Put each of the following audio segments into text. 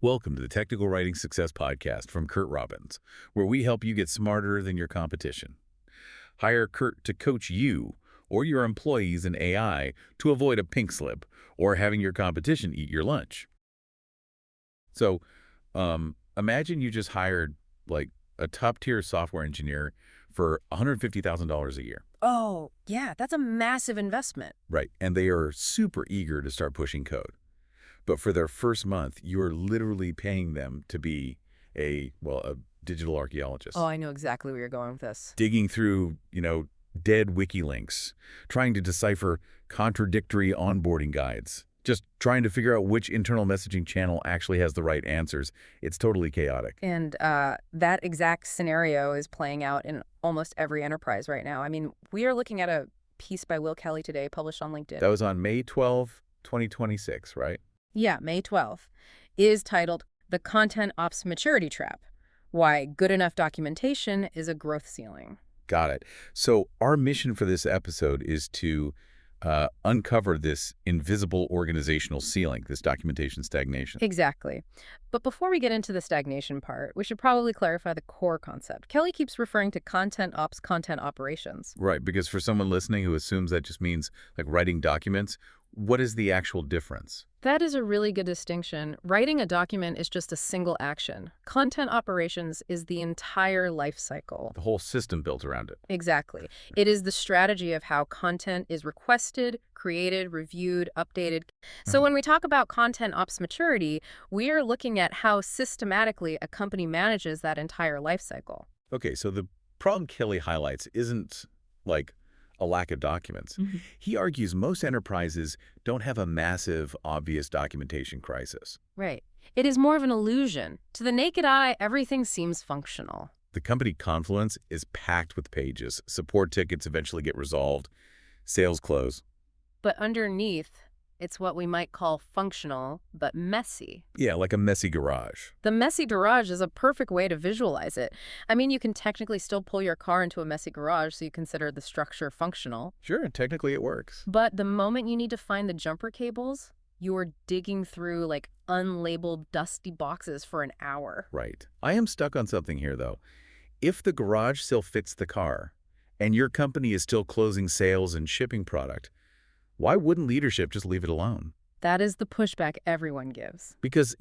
Welcome to the Technical Writing Success Podcast from Curt Robbins, where we help you get smarter than your competition. Hire Curt to coach you or your employees in AI to avoid a pink slip or having your competition eat your lunch. So, imagine you just hired like a top-tier software engineer for $150,000 a year. Oh, yeah, that's a massive investment. Right, and they are super eager to start pushing code. But for their first month, you're literally paying them to be a digital archaeologist. Oh, I know exactly where you're going with this. Digging through, dead wiki links, trying to decipher contradictory onboarding guides, just trying to figure out which internal messaging channel actually has the right answers. It's totally chaotic. And that exact scenario is playing out in almost every enterprise right now. I mean, we are looking at a piece by Will Kelly today published on LinkedIn. That was on May 12, 2026, right? Yeah, May 12th. Is titled The Content Ops Maturity Trap: Why Good Enough Documentation is a Growth Ceiling. Got it. So our mission for this episode is to uncover this invisible organizational ceiling, this documentation stagnation. Exactly. But before we get into the stagnation part, we should probably clarify the core concept. Kelly keeps referring to content ops, content operations. Right, because for someone listening who assumes that just means like writing documents, what is the actual difference? That is a really good distinction. Writing a document is just a single action. Content operations is the entire life cycle. The whole system built around it. Exactly. It is the strategy of how content is requested, created, reviewed, updated. So when we talk about content ops maturity, we are looking at how systematically a company manages that entire life cycle. Okay, so the problem Kelly highlights isn't like a lack of documents. He argues most enterprises don't have a massive, obvious documentation crisis. Right. It is more of an illusion. To the naked eye, everything seems functional. The company Confluence is packed with pages. Support tickets eventually get resolved. Sales close. But underneath, it's what we might call functional, but messy. Yeah, like a messy garage. The messy garage is a perfect way to visualize it. I mean, you can technically still pull your car into a messy garage, so you consider the structure functional. Sure, technically it works. But the moment you need to find the jumper cables, you're digging through like unlabeled dusty boxes for an hour. Right. I am stuck on something here, though. If the garage still fits the car, and your company is still closing sales and shipping product, why wouldn't leadership just leave it alone? That is the pushback everyone gives. Because,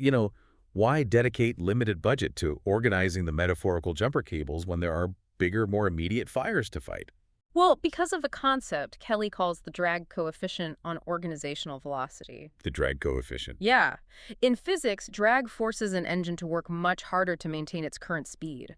why dedicate limited budget to organizing the metaphorical jumper cables when there are bigger, more immediate fires to fight? Well, because of a concept Kelly calls the drag coefficient on organizational velocity. The drag coefficient. Yeah. In physics, drag forces an engine to work much harder to maintain its current speed.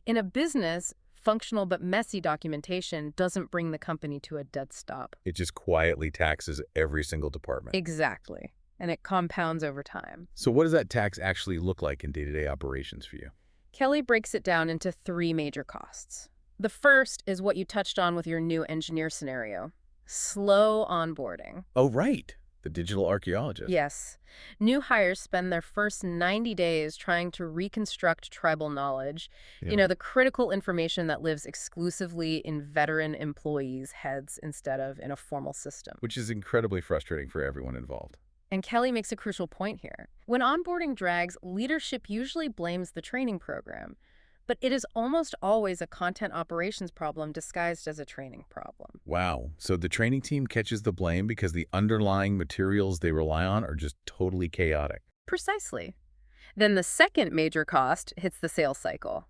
In a business, functional but messy documentation doesn't bring the company to a dead stop. It just quietly taxes every single department. Exactly. And it compounds over time. So what does that tax actually look like in day-to-day operations for you? Kelly breaks it down into three major costs. The first is what you touched on with your new engineer scenario: slow onboarding. Oh, right. The digital archaeologist. Yes. New hires spend their first 90 days trying to reconstruct tribal knowledge, Yeah. the critical information that lives exclusively in veteran employees' heads instead of in a formal system. Which is incredibly frustrating for everyone involved. And Kelly makes a crucial point here. When onboarding drags, leadership usually blames the training program, but it is almost always a content operations problem disguised as a training problem. Wow. So the training team catches the blame because the underlying materials they rely on are just totally chaotic. Precisely. Then the second major cost hits the sales cycle.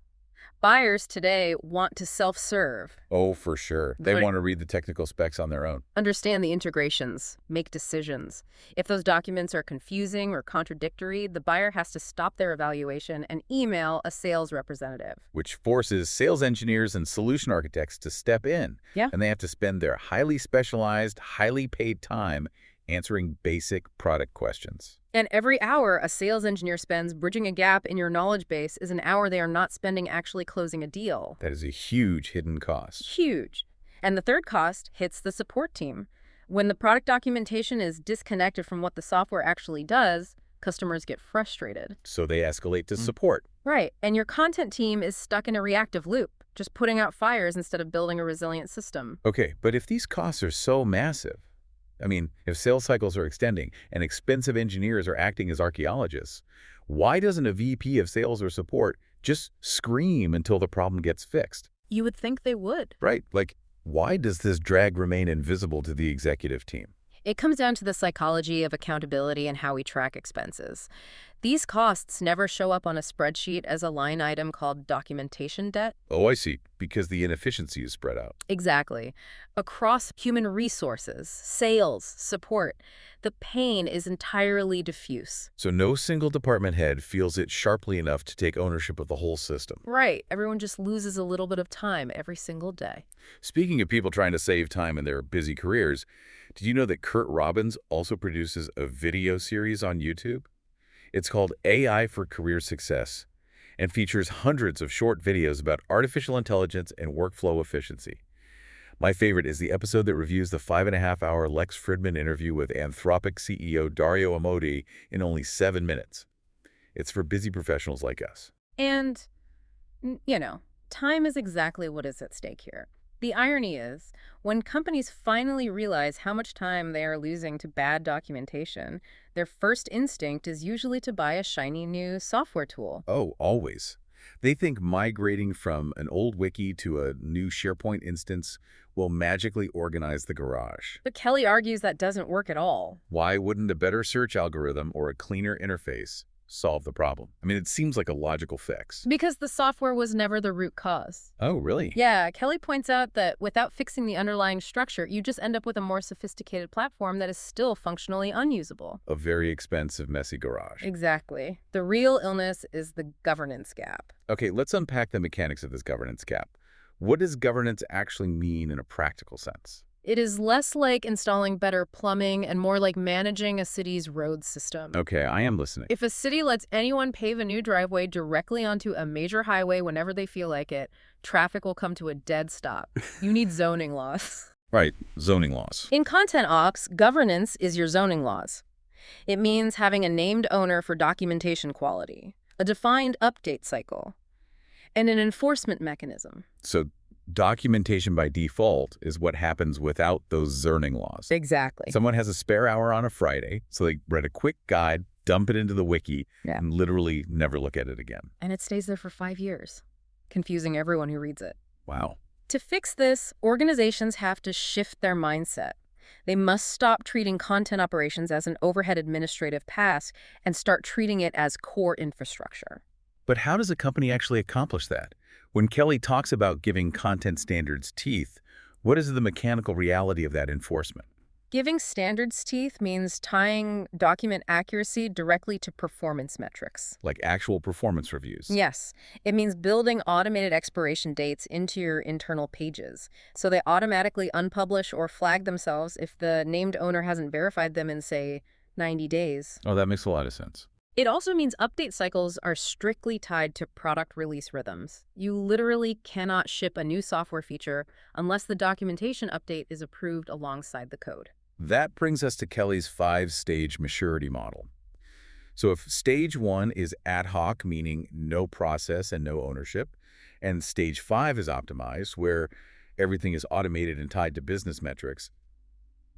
Buyers today want to self-serve, Oh, for sure. They Right. want to read the technical specs on their own. understand the integrations, make decisions. If those documents are confusing or contradictory, the buyer has to stop their evaluation and email a sales representative. Which forces sales engineers and solution architects to step in. Yeah. And they have to spend their highly specialized, highly paid time answering basic product questions. And every hour a sales engineer spends bridging a gap in your knowledge base is an hour they are not spending actually closing a deal. That is a huge hidden cost. Huge. And the third cost hits the support team. When the product documentation is disconnected from what the software actually does, customers get frustrated. So they escalate to support. Right. And your content team is stuck in a reactive loop, just putting out fires instead of building a resilient system. Okay, but if these costs are so massive, I mean, if sales cycles are extending and expensive engineers are acting as archaeologists, Why doesn't a VP of sales or support just scream until the problem gets fixed? You would think they would. Right? Like, why does this drag remain invisible to the executive team? It comes down to the psychology of accountability and how we track expenses. These costs never show up on a spreadsheet as a line item called documentation debt. Oh, I see. Because the inefficiency is spread out. Exactly. Across human resources, sales, support, the pain is entirely diffuse. So no single department head feels it sharply enough to take ownership of the whole system. Right. Everyone just loses a little bit of time every single day. Speaking of people trying to save time in their busy careers, did you know that Curt Robbins also produces a video series on YouTube? It's called AI for Career Success and features hundreds of short videos about artificial intelligence and workflow efficiency. My favorite is the episode that reviews the 5.5-hour Lex Fridman interview with Anthropic CEO Dario Amodei in only 7 minutes. It's for busy professionals like us. And, time is exactly what is at stake here. The irony is, when companies finally realize how much time they are losing to bad documentation, their first instinct is usually to buy a shiny new software tool. Oh, always. They think migrating from an old wiki to a new SharePoint instance will magically organize the garage. But Kelly argues that doesn't work at all. Why wouldn't a better search algorithm or a cleaner interface solve the problem? I mean, it seems like a logical fix. Because the software was never the root cause. Oh, really? Yeah, Kelly points out that without fixing the underlying structure, you just end up with a more sophisticated platform that is still functionally unusable. A very expensive, messy garage. Exactly. The real illness is the governance gap. Okay, let's unpack the mechanics of this governance gap. What does governance actually mean in a practical sense? It is less like installing better plumbing and more like managing a city's road system. Okay, I am listening. If a city lets anyone pave a new driveway directly onto a major highway whenever they feel like it, traffic will come to a dead stop. You need zoning laws. Right, zoning laws. In content ops, governance is your zoning laws. It means having a named owner for documentation quality, a defined update cycle, and an enforcement mechanism. So documentation by default is what happens without those zoning laws. Exactly. Someone has a spare hour on a Friday, so they read a quick guide, dump it into the wiki, and literally never look at it again. And it stays there for 5 years, confusing everyone who reads it. Wow. To fix this, organizations have to shift their mindset. They must stop treating content operations as an overhead administrative task and start treating it as core infrastructure. But how does a company actually accomplish that? When Kelly talks about giving content standards teeth, what is the mechanical reality of that enforcement? Giving standards teeth means tying document accuracy directly to performance metrics. Like actual performance reviews? Yes. It means building automated expiration dates into your internal pages, so they automatically unpublish or flag themselves if the named owner hasn't verified them in, say, 90 days. Oh, that makes a lot of sense. It also means update cycles are strictly tied to product release rhythms. You literally cannot ship a new software feature unless the documentation update is approved alongside the code. That brings us to Kelly's 5-stage maturity model. So if stage 1 is ad hoc, meaning no process and no ownership, and stage 5 is optimized, where everything is automated and tied to business metrics,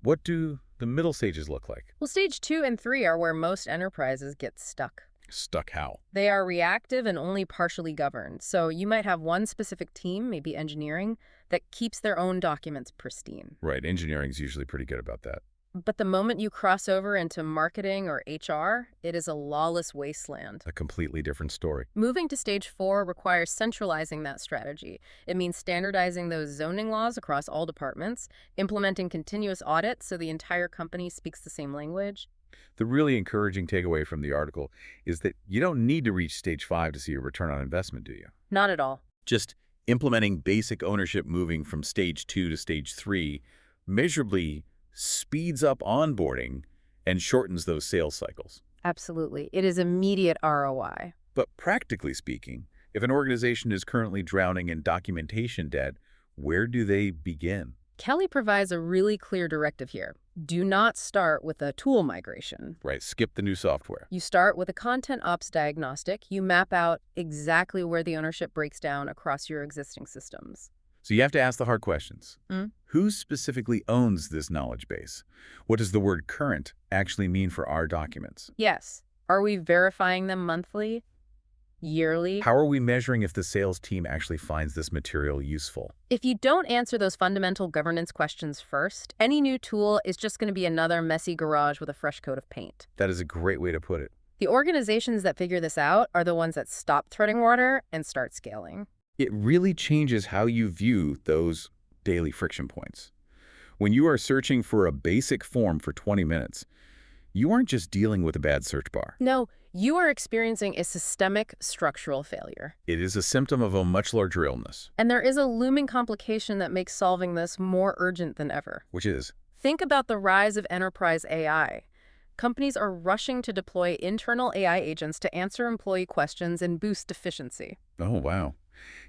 what do the middle stages look like? Well, stage 2 and 3 are where most enterprises get stuck. Stuck how? They are reactive and only partially governed. So you might have one specific team, maybe engineering, that keeps their own documents pristine. Right, engineering's usually pretty good about that. But the moment you cross over into marketing or HR, it is a lawless wasteland. A completely different story. Moving to stage 4 requires centralizing that strategy. It means standardizing those zoning laws across all departments, implementing continuous audits so the entire company speaks the same language. The really encouraging takeaway from the article is that you don't need to reach stage 5 to see a return on investment, do you? Not at all. Just implementing basic ownership moving from stage 2 to stage 3 measurably speeds up onboarding and shortens those sales cycles. Absolutely. It is immediate ROI. But practically speaking, if an organization is currently drowning in documentation debt, where do they begin? Kelly provides a really clear directive here. Do not start with a tool migration. Right, skip the new software. You start with a content ops diagnostic. You map out exactly where the ownership breaks down across your existing systems. So you have to ask the hard questions. Who specifically owns this knowledge base? What does the word current actually mean for our documents? Yes. Are we verifying them monthly, yearly? How are we measuring if the sales team actually finds this material useful? If you don't answer those fundamental governance questions first, any new tool is just going to be another messy garage with a fresh coat of paint. That is a great way to put it. The organizations that figure this out are the ones that stop treading water and start scaling. It really changes how you view those daily friction points. When you are searching for a basic form for 20 minutes, you aren't just dealing with a bad search bar. No, you are experiencing a systemic structural failure. It is a symptom of a much larger illness. And there is a looming complication that makes solving this more urgent than ever. Which is? Think about the rise of enterprise AI. Companies are rushing to deploy internal AI agents to answer employee questions and boost efficiency. Oh, wow.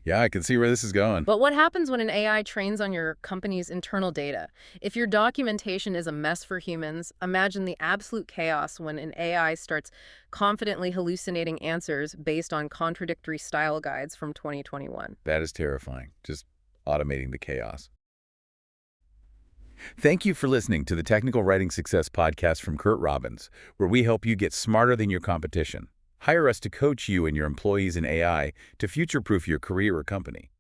Yeah, I can see where this is going. But what happens when an AI trains on your company's internal data? If your documentation is a mess for humans, imagine the absolute chaos when an AI starts confidently hallucinating answers based on contradictory style guides from 2021. That is terrifying, just automating the chaos. Thank you for listening to the Technical Writing Success Podcast from Curt Robbins, where we help you get smarter than your competition. Hire us to coach you and your employees in AI to future-proof your career or company.